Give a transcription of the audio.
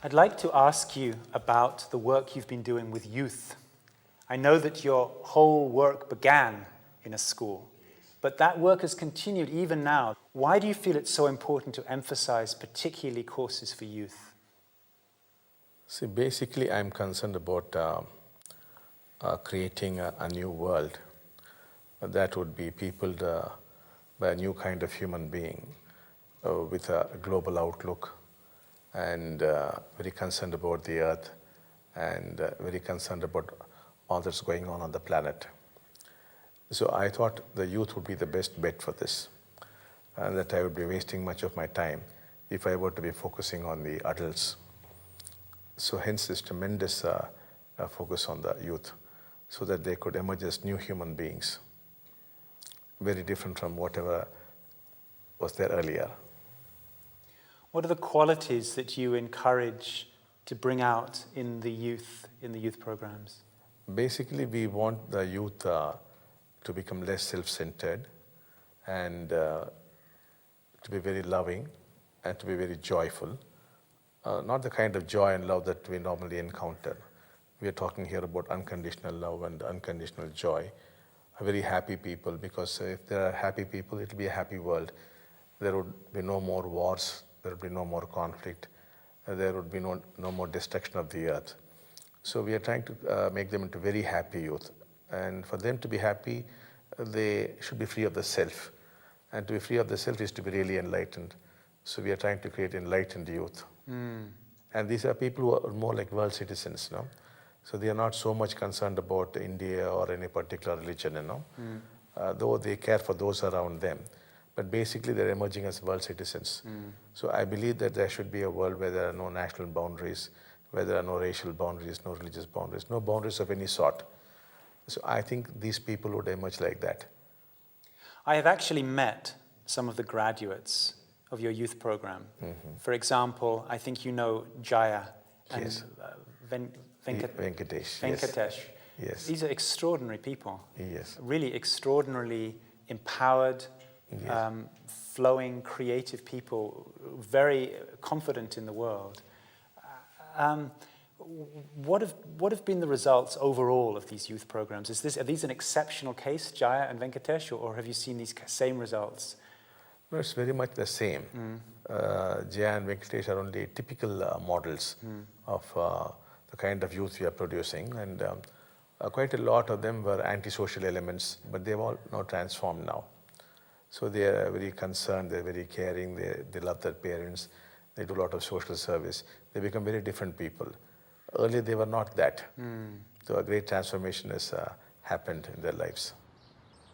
I'd like to ask you about the work you've been doing with youth. I know that your whole work began in a school, but that work has continued even now. Why do you feel it's so important to emphasize particularly courses for youth? See, basically I'm concerned about creating a new world that would be peopled by a new kind of human being with a global outlook and very concerned about the earth and very concerned about all that's going on the planet. So I thought the youth would be the best bet for this, and that I would be wasting much of my time if I were to be focusing on the adults. So hence this tremendous focus on the youth, so that they could emerge as new human beings, very different from whatever was there earlier. What are the qualities that you encourage to bring out in the youth programs? Basically, we want the youth to become less self-centered and to be very loving and to be very joyful. Not the kind of joy and love that we normally encounter. We are talking here about unconditional love and unconditional joy. Very happy people, because if there are happy people, it will be a happy world. There would be no more wars, there would be no more conflict, there would be no more destruction of the earth. So we are trying to make them into very happy youth. And for them to be happy, they should be free of the self. And to be free of the self is to be really enlightened. So we are trying to create enlightened youth. And these are people who are more like world citizens, no? So they are not so much concerned about India or any particular religion, you know, though they care for those around them. But basically they're emerging as world citizens. So I believe that there should be a world where there are no national boundaries, where there are no racial boundaries, no religious boundaries, no boundaries of any sort. So I think these people would emerge like that. I have actually met some of the graduates of your youth program. For example, I think you know Jaya and Yes. Venkatesh. Yes. These are extraordinary people. Yes. Really extraordinarily empowered, Yes. flowing, creative people, very confident in the world. What have been the results overall of these youth programs? Are these an exceptional case, Jaya and Venkatesh, or have you seen these same results? No, it's very much the same. Jaya and Venkatesh are only typical models of the kind of youth we are producing, and quite a lot of them were antisocial elements, but they've all now transformed now. So they are very concerned, they're very caring, they love their parents, they do a lot of social service. They become very different people. Earlier they were not that. So a great transformation has happened in their lives.